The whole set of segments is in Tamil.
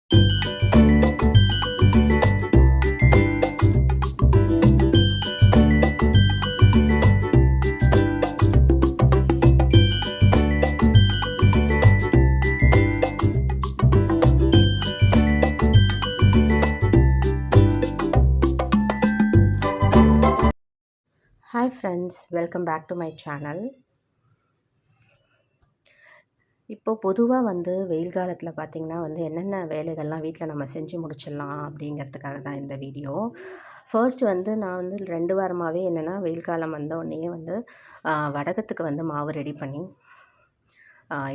Hi friends, welcome back to my channel. இப்போ பொதுவாக வெயில் காலத்தில் பார்த்திங்கன்னா என்னென்ன வேலைகள்லாம் வீட்டில் நம்ம செஞ்சு முடிச்சிடலாம் அப்படிங்கிறதுக்காக தான் இந்த வீடியோ. ஃபர்ஸ்ட் நான் 2 வாரமாகவே என்னென்னா வெயில் காலம் வந்த உடனேயே வடகத்துக்கு மாவு ரெடி பண்ணி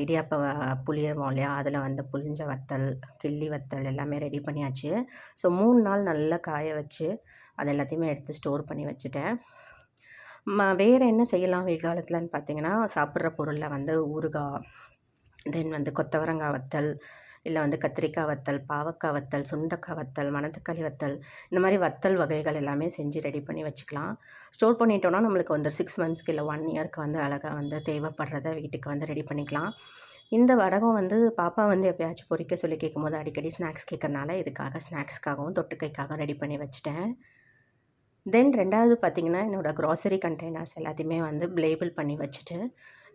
இடியாப்ப புளியறோம் இல்லையா, அதில் புளிஞ்ச வத்தல், கிள்ளி வத்தல் எல்லாமே ரெடி பண்ணியாச்சு. ஸோ 3 நாள் நல்லா காய வச்சு அது எல்லாத்தையுமே எடுத்து ஸ்டோர் பண்ணி வச்சுட்டேன். வேறு என்ன செய்யலாம் வெயில் காலத்தில்னு பார்த்திங்கன்னா, சாப்பிட்ற பொருளில் ஊறுகாய், தென் கொத்தவரங்காய் வத்தல், இல்லை கத்திரிக்காய் வத்தல், பாவக்காய் வத்தல், சுண்டக்காய் வத்தல், மணத்தக்காளி வத்தல், இந்த மாதிரி வத்தல் வகைகள் எல்லாமே செஞ்சு ரெடி பண்ணி வச்சுக்கலாம். ஸ்டோர் பண்ணிட்டோன்னா நம்மளுக்கு 6 மந்த்ஸ்க்கு இல்லை 1 இயருக்கு அழகாக தேவைப்படுறத வீட்டுக்கு ரெடி பண்ணிக்கலாம். இந்த வடகம் பாப்பா எப்போயாச்சும் பொரிக்க சொல்லி கேட்கும்போது அடிக்கடி ஸ்நாக்ஸ் கேட்கறனால இதுக்காக ஸ்நாக்ஸ்க்காகவும் தொட்டுக்கைக்காகவும் ரெடி பண்ணி வச்சுட்டேன். தென் 2வது பார்த்திங்கன்னா, என்னோடய க்ராசரி கண்டெய்னர்ஸ் எல்லாத்தையுமே லேபிள் பண்ணி வச்சுட்டு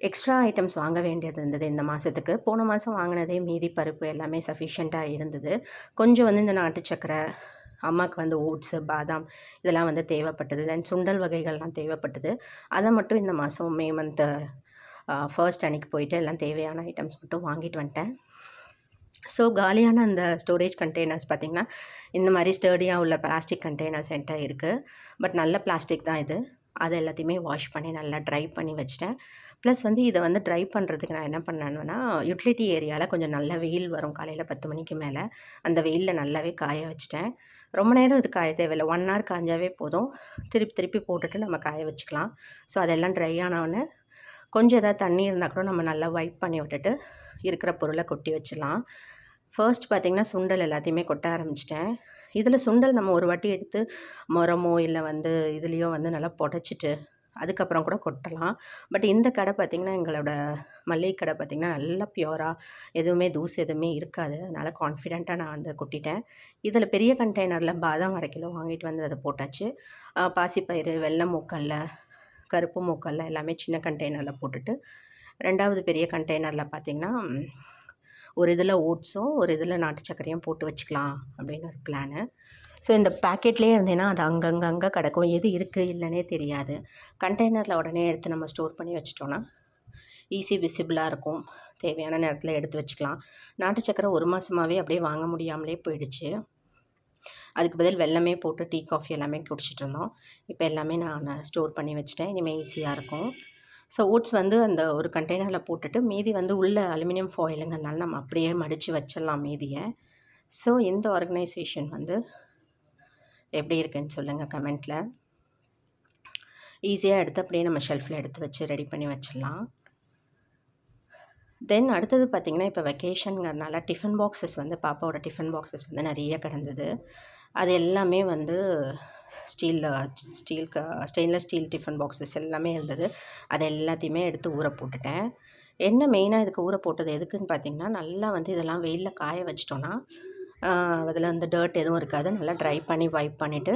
எக்ஸ்ட்ரா ஐட்டம்ஸ் வாங்க வேண்டியது இருந்தது இந்த மாதத்துக்கு. போன மாதம் வாங்கினதே மீதி பருப்பு எல்லாமே சஃபிஷியண்ட்டாக இருந்தது. கொஞ்சம் இந்த நாட்டு சக்கரை, அம்மாவுக்கு ஓட்ஸு, பாதாம் இதெல்லாம் தேவைப்பட்டது. தென் சுண்டல் வகைகள்லாம் தேவைப்பட்டது. அதை மட்டும் இந்த மாதம் மே மந்த்து ஃபர்ஸ்ட் அன்றைக்கி போயிட்டு எல்லாம் தேவையான ஐட்டம்ஸ் மட்டும் வாங்கிட்டு வந்துட்டேன். ஸோ காலியான அந்த ஸ்டோரேஜ் கண்டெய்னர்ஸ் பார்த்திங்கன்னா, இந்த மாதிரி ஸ்டர்டியாக உள்ள பிளாஸ்டிக் கண்டெய்னர்ஸ் என்கிட்ட இருக்குது. பட் நல்ல பிளாஸ்டிக் தான் இது. அதை எல்லாத்தையுமே வாஷ் பண்ணி நல்லா ட்ரை பண்ணி வச்சுட்டேன். ப்ளஸ் இதை ட்ரை பண்ணுறதுக்கு நான் என்ன பண்ணேன்னா, யூட்டிலிட்டி ஏரியாவில் கொஞ்சம் நல்ல வெயில் வரும் காலையில் 10 மணிக்கு மேலே. அந்த வெயிலில் நல்லாவே காய வச்சுட்டேன். ரொம்ப நேரம் இது காய தேவையில்லை, 1 hour காஞ்சாவே போதும். திருப்பி திருப்பி போட்டுட்டு நம்ம காய வச்சுக்கலாம். ஸோ அதெல்லாம் ட்ரை ஆனவுடனே கொஞ்சம் ஏதாவது தண்ணி இருந்தால் கூட நம்ம நல்லா வைப் பண்ணி விட்டுட்டு இருக்கிற பொருளை கொட்டி வச்சிடலாம். ஃபர்ஸ்ட் பார்த்திங்கன்னா, சுண்டல் எல்லாத்தையுமே கொட்ட ஆரம்பிச்சிட்டேன். இதில் சுண்டல் நம்ம ஒரு வாட்டி எடுத்து மரமோ இல்லை இதுலேயோ நல்லா புடச்சிட்டு அதுக்கப்புறம் கூட கொட்டலாம். பட் இந்த கடை பார்த்திங்கன்னா, எங்களோட மளிகை கடை பார்த்திங்கன்னா நல்லா பியூராக எதுவுமே தூசு எதுவுமே இருக்காது. அதனால் கான்ஃபிடெண்ட்டாக நான் கொட்டிட்டேன். இதில் பெரிய கண்டெய்னரில் பாதாம் 1/2 கிலோ வாங்கிட்டு அதை போட்டாச்சு. பாசிப்பயிறு, வெள்ளை மூக்கல்ல, கருப்பு மூக்கல்ல எல்லாமே சின்ன கண்டெய்னரில் போட்டுட்டு 2வது பெரிய கண்டெய்னரில் பார்த்திங்கன்னா, ஒரு இதில் ஓட்ஸும் ஒரு இதில் நாட்டு சர்க்கரையும் போட்டு வச்சுக்கலாம் அப்படின்னு ஒரு பிளானு. ஸோ இந்த பேக்கெட்லேயே இருந்தேன்னா அது அங்கங்கே கிடக்கும், எது இருக்குது இல்லைன்னே தெரியாது. கண்டெய்னரில் உடனே எடுத்து நம்ம ஸ்டோர் பண்ணி வச்சிட்டோன்னா ஈஸி விசிபிளாக இருக்கும். தேவையான நேரத்தில் எடுத்து வச்சுக்கலாம். நாட்டு சர்க்கரை 1 மாதமாகவே அப்படியே வாங்க முடியாமலே போயிடுச்சு. அதுக்கு பதில் வெல்லமே போட்டு டீ, காஃபி எல்லாமே குடிச்சிட்டு இருந்தோம். இப்போ எல்லாமே நான் ஸ்டோர் பண்ணி வச்சுட்டேன். இனிமேல் ஈஸியாக இருக்கும். ஸோ ஓட்ஸ் அந்த ஒரு கண்டெய்னரில் போட்டுட்டு மீதி உள்ள அலுமினியம் ஃபாயிலுங்கிறனால நம்ம அப்படியே மடித்து வச்சிடலாம் மீதியை. ஸோ இந்த ஆர்கனைசேஷன் எப்படி இருக்குன்னு சொல்லுங்கள் கமெண்ட்டில். ஈஸியாக எடுத்து அப்படியே நம்ம ஷெல்ஃபில் எடுத்து வச்சு ரெடி பண்ணி வச்சிடலாம். தென் அடுத்தது பார்த்திங்கன்னா, இப்போ வெக்கேஷனுங்கிறனால டிஃபன் பாக்ஸஸ் பாப்பாவோட டிஃபன் பாக்ஸஸ் நிறைய கிடந்தது. அது எல்லாமே ஸ்டெயின்லெஸ் ஸ்டீல் டிஃபன் பாக்ஸஸ் எல்லாமே இருந்தது. அது எல்லாத்தையுமே எடுத்து ஊற போட்டுட்டேன். என்ன மெயினாக இதுக்கு ஊற போட்டது எதுக்குன்னு பார்த்திங்கன்னா, நல்லா இதெல்லாம் வெயிலில் காய வச்சிட்டோன்னா அதில் டர்ட் எதுவும் இருக்காது. நல்லா ட்ரை பண்ணி வைப் பண்ணிவிட்டு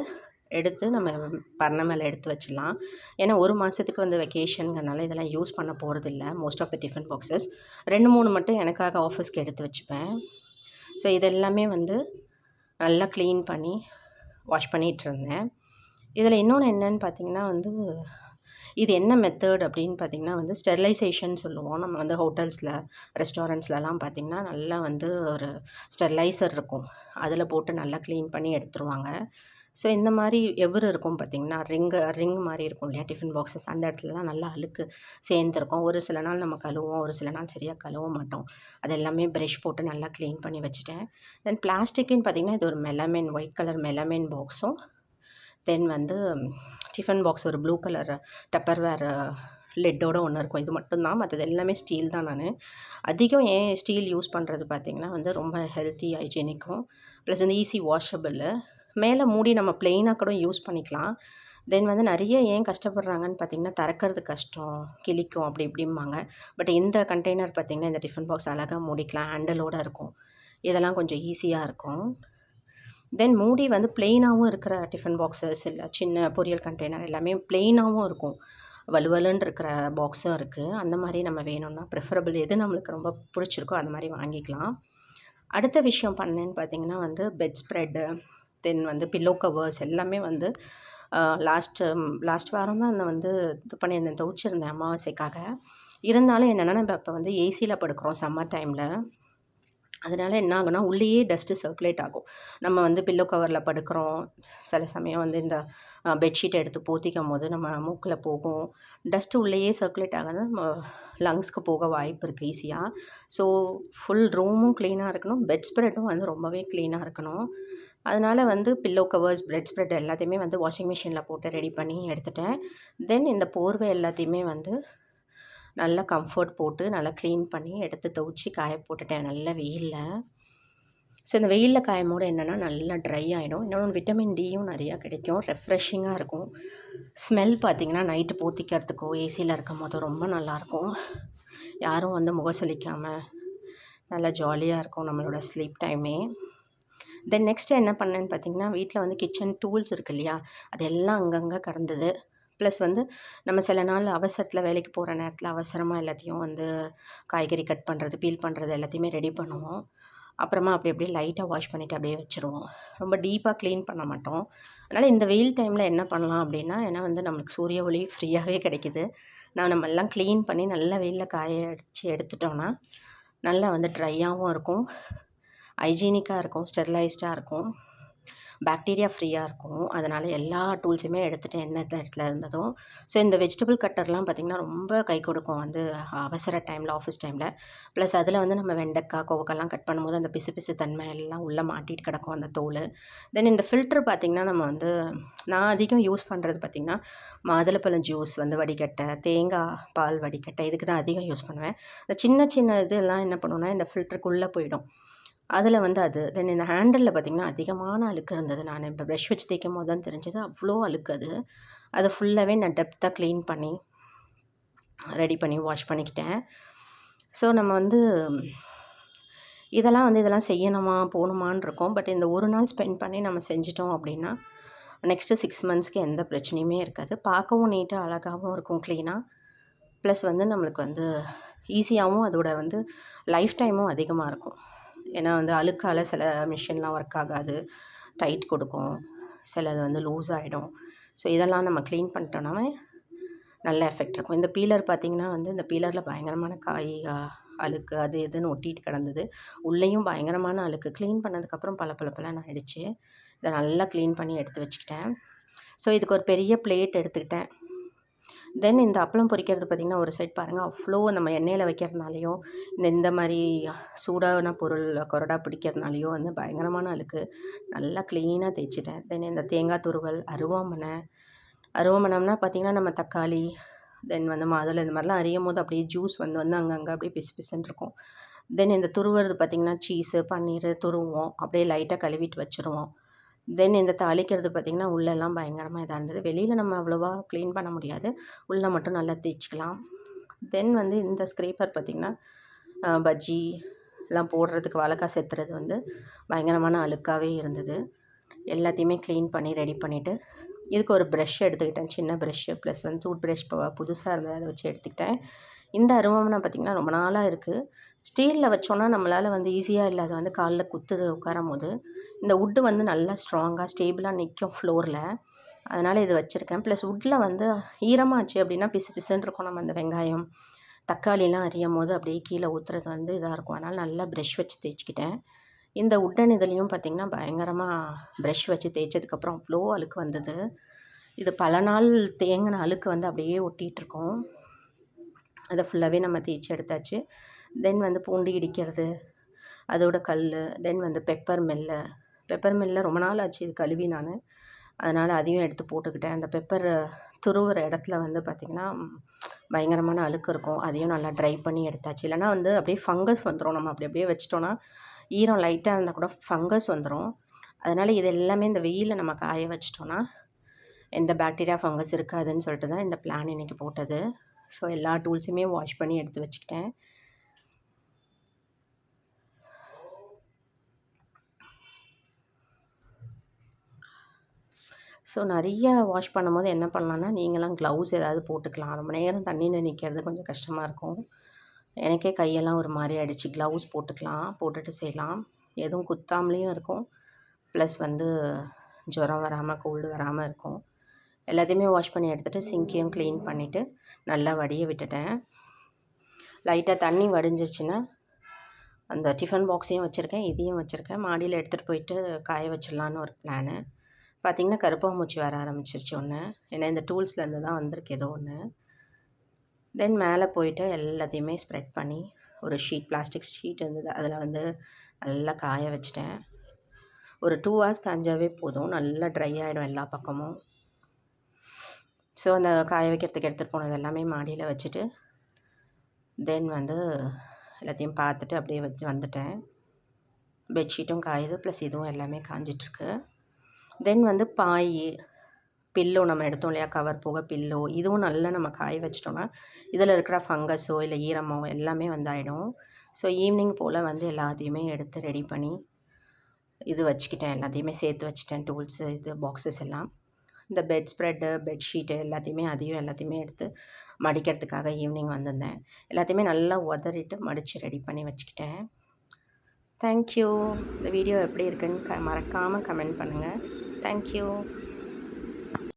எடுத்து நம்ம பரணை மேலே எடுத்து வச்சிடலாம். ஏன்னா 1 மாதத்துக்கு வெக்கேஷனுங்கிறனால இதெல்லாம் யூஸ் பண்ண போகிறதில்ல. Most of the tiffin boxes 2, 3 மட்டும் எனக்காக ஆஃபீஸ்க்கு எடுத்து வச்சுப்பேன். ஸோ இதெல்லாமே நல்லா க்ளீன் பண்ணி வாஷ் பண்ணிகிட்ருந்தேன். இதில் இன்னொன்று என்னன்னு பார்த்திங்கன்னா, இது என்ன மெத்தட் அப்படின்னு பார்த்திங்கன்னா ஸ்டெர்லைசேஷன் சொல்லுவோம். நம்ம ஹோட்டல்ஸில், ரெஸ்டாரண்ட்ஸ்லலாம் பார்த்திங்கன்னா நல்லா ஒரு ஸ்டெர்லைசர் இருக்கும். அதில் போட்டு நல்லா க்ளீன் பண்ணி எடுத்துருவாங்க. ஸோ இந்த மாதிரி எவரு இருக்கும் பார்த்திங்கன்னா, ரிங் மாதிரி இருக்கும் இல்லையா டிஃபன் பாக்ஸஸ், அந்த இடத்துலலாம் நல்லா அழுக்கு சேர்ந்துருக்கும். ஒரு சில நாள் நம்ம கழுவோம், ஒரு சில நாள் சரியாக கழுவ மாட்டோம். அது எல்லாமே ப்ரஷ் போட்டு நல்லா க்ளீன் பண்ணி வச்சுட்டேன். தென் பிளாஸ்டிக்குன்னு பார்த்திங்கன்னா, இது ஒரு மெலமைன், ஒயிட் கலர் மெலமைன் பாக்ஸும், தென் டிஃபன் பாக்ஸ் ஒரு ப்ளூ கலர் டப்பர்வேர் லிட்டோட ஒன்று இருக்கும். இது மட்டும்தான், மற்றது எல்லாமே ஸ்டீல் தான். நான் அதிகம் ஏன் ஸ்டீல் யூஸ் பண்ணுறது பார்த்திங்கன்னா ரொம்ப ஹெல்த்தி, ஹைஜீனிக்கும், ப்ளஸ் ஈஸி வாஷபிள். மேலே மூடி நம்ம ப்ளெயினாக கூட யூஸ் பண்ணிக்கலாம். தென் நிறைய ஏன் கஷ்டப்படுறாங்கன்னு பார்த்திங்கன்னா, திறக்கிறது கஷ்டம், கிளிக்கும் அப்படி இப்படிம்பாங்க. பட் இந்த கண்டெய்னர் பார்த்திங்கன்னா, இந்த டிஃபன் பாக்ஸ் அழகாக மூடிக்கலாம், ஹேண்டலோடு இருக்கும். இதெல்லாம் கொஞ்சம் ஈஸியாக இருக்கும். தென் மூடி வந்து ப்ளெயினாகவும் இருக்கிற டிஃபன் பாக்ஸஸ் இல்லை சின்ன பொரியல் கண்டெய்னர் எல்லாமே ப்ளெயினாகவும் இருக்கும். வலுவலுன்னு இருக்கிற பாக்ஸும் இருக்குது. அந்த மாதிரி நம்ம வேணும்னா ப்ரிஃபரபிள் எது நம்மளுக்கு ரொம்ப பிடிச்சிருக்கோ அந்த மாதிரி வாங்கிக்கலாம். அடுத்த விஷயம் பண்ணேன்னு பார்த்தீங்கன்னா வந்து பெட் ஸ்ப்ரெட்டு, தென் வந்து பில்லோ கவர்ஸ் எல்லாமே வந்து லாஸ்ட் வாரம் தான் நான் வந்து இது பண்ணியிருந்தேன், துவைச்சிருந்தேன் அமாவாசைக்காக. இருந்தாலும் என்னென்னா நம்ம இப்போ வந்து ஏசியில் படுக்கிறோம் சம்மர் டைமில். அதனால் என்ன ஆகுனா உள்ளேயே டஸ்ட்டு சர்க்குலேட் ஆகும். நம்ம வந்து பில்லோ கவரில் படுக்கிறோம், சில சமயம் வந்து இந்த பெட்ஷீட் எடுத்து போத்திக்கும் போது நம்ம மூக்கில் போகும். டஸ்ட்டு உள்ளேயே சர்க்குலேட் ஆகாது, நம்ம லங்ஸ்க்கு போக வாய்ப்பு இருக்குது ஈஸியாக. ஸோ ஃபுல் ரூமும் க்ளீனாக இருக்கணும், பெட் ஸ்ப்ரெட்டும் வந்து ரொம்பவே க்ளீனாக இருக்கணும். அதனால் வந்து பில்லோ கவர்ஸ், பெட் ஸ்ப்ரெட் எல்லாத்தையுமே வந்து வாஷிங் மிஷினில் போட்டு ரெடி பண்ணி எடுத்துட்டேன். தென் இந்த போர்வை எல்லாத்தையுமே வந்து நல்லா கம்ஃபர்ட் போட்டு நல்லா க்ளீன் பண்ணி எடுத்து துவைச்சி காய போட்டுட்டேன் நல்ல வெயிலில். ஸோ இந்த வெயிலில் காயும் போது என்னென்னா நல்லா ட்ரை ஆகிடும். இன்னொன்று விட்டமின் டியும் நிறையா கிடைக்கும், ரெஃப்ரெஷிங்காக இருக்கும். ஸ்மெல் பார்த்திங்கன்னா நைட்டு போத்திக்கிறதுக்கோ ஏசியில் இருக்கும் போது ரொம்ப நல்லாயிருக்கும். யாரும் வந்து முகசொலிக்காமல் நல்லா ஜாலியாக இருக்கும் நம்மளோட ஸ்லீப் டைமே. தென் நெக்ஸ்ட்டு என்ன பண்ணேன்னு பார்த்திங்கன்னா, வீட்டில் வந்து கிச்சன் டூல்ஸ் இருக்குது இல்லையா, அதெல்லாம் அங்கங்கே கிடந்தது. ப்ளஸ் வந்து நம்ம சில நாள் அவசரத்தில் வேலைக்கு போகிற நேரத்தில் அவசரமாக எல்லாத்தையும் வந்து காய்கறி கட் பண்ணுறது, பீல் பண்ணுறது எல்லாத்தையுமே ரெடி பண்ணுவோம். அப்புறமா அப்படி அப்படியே லைட்டாக வாஷ் பண்ணிவிட்டு அப்படியே வச்சுருவோம். ரொம்ப டீப்பாக க்ளீன் பண்ண மாட்டோம். அதனால் இந்த வெயில் டைமில் என்ன பண்ணலாம் அப்படின்னா, ஏன்னா வந்து நம்மளுக்கு சூரிய ஒளி ஃப்ரீயாகவே கிடைக்கிது. நம்ம எல்லாம் க்ளீன் பண்ணி நல்லா வெயிலில் காய அடித்து எடுத்துட்டோன்னா நல்லா வந்து ட்ரையாகவும் இருக்கும், ஹைஜீனிக்காக இருக்கும், ஸ்டெரிலைஸ்டாக இருக்கும், பாக்டீரியா ஃப்ரீயாக இருக்கும். அதனால் எல்லா டூல்ஸுமே எடுத்துகிட்டு என்ன இடத்துல இருந்ததோ. ஸோ இந்த வெஜிடபிள் கட்டர்லாம் பார்த்திங்கன்னா ரொம்ப கை கொடுக்கும் வந்து அவசர டைமில், ஆஃபீஸ் டைமில். ப்ளஸ் அதில் வந்து நம்ம வெண்டைக்காய், கோவக்காய்லாம் கட் பண்ணும்போது அந்த பிசு பிசு தன்மை எல்லாம் உள்ளே மாட்டிகிட்டு கிடக்கும் அந்த தோல். தென் இந்த ஃபில்ட்ரு பார்த்திங்கன்னா நம்ம வந்து நான் அதிகம் யூஸ் பண்ணுறது பார்த்திங்கன்னா மாதுளப்பழம் ஜூஸ் வந்து வடிகட்ட, தேங்காய் பால் வடிகட்ட, இதுக்கு தான் அதிகம் யூஸ் பண்ணுவேன். இந்த சின்ன சின்ன இதெல்லாம் என்ன பண்ணுவேன்னா இந்த ஃபில்ட்ருக்குள்ளே போயிடும். அதில் வந்து அது தென் இந்த ஹேண்டலில் பார்த்திங்கன்னா அதிகமான அழுக்கு இருந்தது. நான் இப்போ ப்ரஷ் வச்சு தேய்க்கும் போது தான் தெரிஞ்சது அவ்வளோ அழுக்கு அது. அதை ஃபுல்லாகவே நான் டெப்த்தாக க்ளீன் பண்ணி ரெடி பண்ணி வாஷ் பண்ணிக்கிட்டேன். ஸோ நம்ம வந்து இதெல்லாம் செய்யணுமா போகணுமான்னு இருக்கோம். பட் இந்த ஒரு நாள் ஸ்பெண்ட் பண்ணி நம்ம செஞ்சிட்டோம் அப்படின்னா நெக்ஸ்ட்டு 6 மந்த்ஸ்க்கு எந்த பிரச்சனையுமே இருக்காது. பார்க்கவும் நீட்டாக அழகாகவும் இருக்கும், க்ளீனாக. ப்ளஸ் வந்து நம்மளுக்கு வந்து ஈஸியாகவும் அதோட வந்து லைஃப் டைமும் அதிகமாக இருக்கும். ஏன்னா வந்து அழுக்கால் சில மிஷின்லாம் ஒர்க் ஆகாது, டைட் கொடுக்கும், சிலது வந்து லூஸ் ஆகிடும். ஸோ இதெல்லாம் நம்ம க்ளீன் பண்ணிட்டோம்னாவே நல்ல எஃபெக்ட் இருக்கும். இந்த பீலர் பார்த்திங்கன்னா வந்து இந்த பீலரில் பயங்கரமான காய் அழுக்கு அது இதுன்னு ஒட்டிகிட்டு கிடந்தது. உள்ளேயும் பயங்கரமான அழுக்கு. க்ளீன் பண்ணதுக்கப்புறம் பளபளன்னு ஆகிடுச்சு. இதை நல்லா க்ளீன் பண்ணி எடுத்து வச்சுக்கிட்டேன். ஸோ இதுக்கு ஒரு பெரிய பிளேட் எடுத்துக்கிட்டேன். தென் இந்த அப்பளம் பொரிக்கிறது பார்த்திங்கன்னா ஒரு சைட் பாருங்கள், அவ்வளோ நம்ம எண்ணெயில் வைக்கிறதுனாலையும் இந்த மாதிரி சூடான பொருள் கொரடா பிடிக்கிறதுனாலையோ வந்து பயங்கரமான அழுக்கு. நல்லா க்ளீனாக தேய்ச்சிட்டேன். தென் இந்த தேங்காய் துருவல், அருவாமனம்னா பார்த்திங்கன்னா நம்ம தக்காளி, தென் வந்து மாதுளை இந்த மாதிரிலாம் அரியும் போது அப்படியே ஜூஸ் வந்து அங்கங்கே அப்படியே பிசு பிசுன்னு இருக்கும். தென் இந்த துருவுறது பார்த்திங்கன்னா சீஸு, பன்னீர் துருவோம், அப்படியே லைட்டாக கழுவிட்டு வச்சுருவோம். தென் இந்த தாளிக்கிறது பார்த்திங்கன்னா உள்ளெல்லாம் பயங்கரமாக இதாக இருந்தது. வெளியில் நம்ம அவ்வளோவா க்ளீன் பண்ண முடியாது, உள்ளே மட்டும் நல்லா தேய்ச்சிக்கலாம். தென் வந்து இந்த ஸ்க்ரேப்பர் பார்த்திங்கன்னா பஜ்ஜி எல்லாம் போடுறதுக்கு வாழைக்காய் செத்துறது வந்து பயங்கரமான அழுக்காகவே இருந்தது. எல்லாத்தையுமே க்ளீன் பண்ணி ரெடி பண்ணிவிட்டு இதுக்கு ஒரு ப்ரஷ் எடுத்துக்கிட்டேன், சின்ன ப்ரஷ்ஷு. ப்ளஸ் வந்து டூத் ப்ரஷ் புதுசாக இருந்தது, அதை வச்சு எடுத்துக்கிட்டேன். இந்த அருவாமனை பார்த்திங்கன்னா ரொம்ப நாளாக இருக்குது. ஸ்டீலில் வச்சோன்னா நம்மளால் வந்து ஈஸியாக இல்லை, அது வந்து காலில் குத்துது உட்காரும் போது. இந்த வுட்டு வந்து நல்லா ஸ்ட்ராங்காக ஸ்டேபிளாக நிற்கும் ஃப்ளோரில், அதனால் இது வச்சுருக்கேன். ப்ளஸ் வுட்டில் வந்து ஈரமாச்சு அப்படின்னா பிசு பிசுன்னு இருக்கும். நம்ம அந்த வெங்காயம் தக்காளிலாம் அரியும் போது அப்படியே கீழே ஊற்றுறது வந்து இதாக இருக்கும். அதனால் நல்லா ப்ரஷ் வச்சு தேய்ச்சிக்கிட்டேன். இந்த உட்டன் இதுலேயும் பார்த்திங்கன்னா பயங்கரமாக ப்ரஷ் வச்சு தேய்ச்சதுக்கப்புறம் அவ்வளோ அழுக்கு வந்தது. இது பல நாள் தேங்கின அழுக்கு வந்து அப்படியே ஒட்டிகிட்ருக்கோம். அதை ஃபுல்லாகவே நம்ம தேய்ச்சி எடுத்தாச்சு. தென் வந்து பூண்டு இடிக்கிறது, அதோட கல், தென் வந்து பெப்பர் மில்லை ரொம்ப நாள் ஆச்சு இது கழுவி நான், அதனால் அதையும் எடுத்து போட்டுக்கிட்டேன். அந்த பெப்பர் துருவுற இடத்துல வந்து பார்த்திங்கன்னா பயங்கரமான அழுக்கு இருக்கும், அதையும் நல்லா ட்ரை பண்ணி எடுத்தாச்சு. இல்லைனா வந்து அப்படியே ஃபங்கஸ் வந்துடும். நம்ம அப்படியே வச்சிட்டோன்னா ஈரம் லைட்டாக இருந்தால் கூட ஃபங்கஸ் வந்துடும். அதனால் இது எல்லாமே இந்த வெயிலில் நம்ம காய வச்சிட்டோன்னா எந்த பாக்டீரியா ஃபங்கஸ் இருக்காதுன்னு சொல்லிட்டு தான் இந்த பிளான் இன்றைக்கி போட்டது. ஸோ எல்லா டூல்ஸுமே வாஷ் பண்ணி எடுத்து வச்சுக்கிட்டேன். ஸோ நிறைய வாஷ் பண்ணும்போது என்ன பண்ணலான்னா, நீங்களாம் க்ளவுஸ் ஏதாவது போட்டுக்கலாம். ரொம்ப நேரம் தண்ணியில் நிற்கிறது கொஞ்சம் கஷ்டமாக இருக்கும். எனக்கே கையெல்லாம் ஒரு மாதிரி ஆகிடுச்சு. க்ளவுஸ் போட்டுக்கலாம், போட்டுட்டு செய்யலாம். எதுவும் குத்தாமலேயும் இருக்கும், ப்ளஸ் வந்து ஜுரம் வராமல் கோல்டு வராமல் இருக்கும். எல்லாத்தையுமே வாஷ் பண்ணி எடுத்துகிட்டு சிங்கையும் க்ளீன் பண்ணிவிட்டு நல்லா வடிய விட்டுட்டேன். லைட்டாக தண்ணி வடிஞ்சிருச்சுன்னா அந்த டிஃபன் பாக்ஸையும் வச்சுருக்கேன், இதையும் வச்சுருக்கேன். மாடியில் எடுத்துகிட்டு போயிட்டு காய வச்சிடலான்னு ஒரு பிளானு. பார்த்திங்கன்னா கருப்பாம்பூச்சி வர ஆரம்பிச்சிருச்சு ஒன்று. ஏன்னா இந்த டூல்ஸ்லேருந்து தான் வந்திருக்கு ஏதோ ஒன்று. தென் மேலே போயிட்டு எல்லாத்தையுமே ஸ்ப்ரெட் பண்ணி ஒரு ஷீட், பிளாஸ்டிக் ஷீட் இருந்தது, அதில் வந்து நல்லா காய வச்சிட்டேன். ஒரு 2 hours காஞ்சாவே போதும், நல்லா ட்ரை ஆகிடும் எல்லா பக்கமும். ஸோ அந்த காய வைக்கிறதுக்கு எடுத்துகிட்டு போனது எல்லாமே மாடியில் வச்சுட்டு தென் வந்து எல்லாத்தையும் பார்த்துட்டு அப்படியே வந்துட்டேன். பெட்ஷீட்டும் காயுது, ப்ளஸ் இதுவும் எல்லாமே காஞ்சிட்ருக்கு. தென் வந்து பாய், பில்லோ நம்ம எடுத்தோம் இல்லையா, கவர் போக பில்லோ, இதுவும் நல்லா நம்ம காய வச்சிட்டோம்னா இதில் இருக்கிற ஃபங்கஸோ இல்லை ஈரமோ எல்லாமே ஆகிடும். ஸோ ஈவினிங் போல் வந்து எல்லாத்தையுமே எடுத்து ரெடி பண்ணி இது வச்சுக்கிட்டேன், எல்லாத்தையுமே சேர்த்து வச்சுட்டேன், டூல்ஸு இது பாக்ஸஸ் எல்லாம். இந்த பெட் ஸ்ப்ரெட்டு, பெட்ஷீட்டு எல்லாத்தையுமே எடுத்து மடிக்கிறதுக்காக ஈவினிங் வந்திருந்தேன். எல்லாத்தையுமே நல்லா உதறிட்டு மடித்து ரெடி பண்ணி வச்சுக்கிட்டேன். தேங்க்யூ. இந்த வீடியோ எப்படி இருக்குன்னு மறக்காமல் கமெண்ட் பண்ணுங்கள். தேங்க்யூ.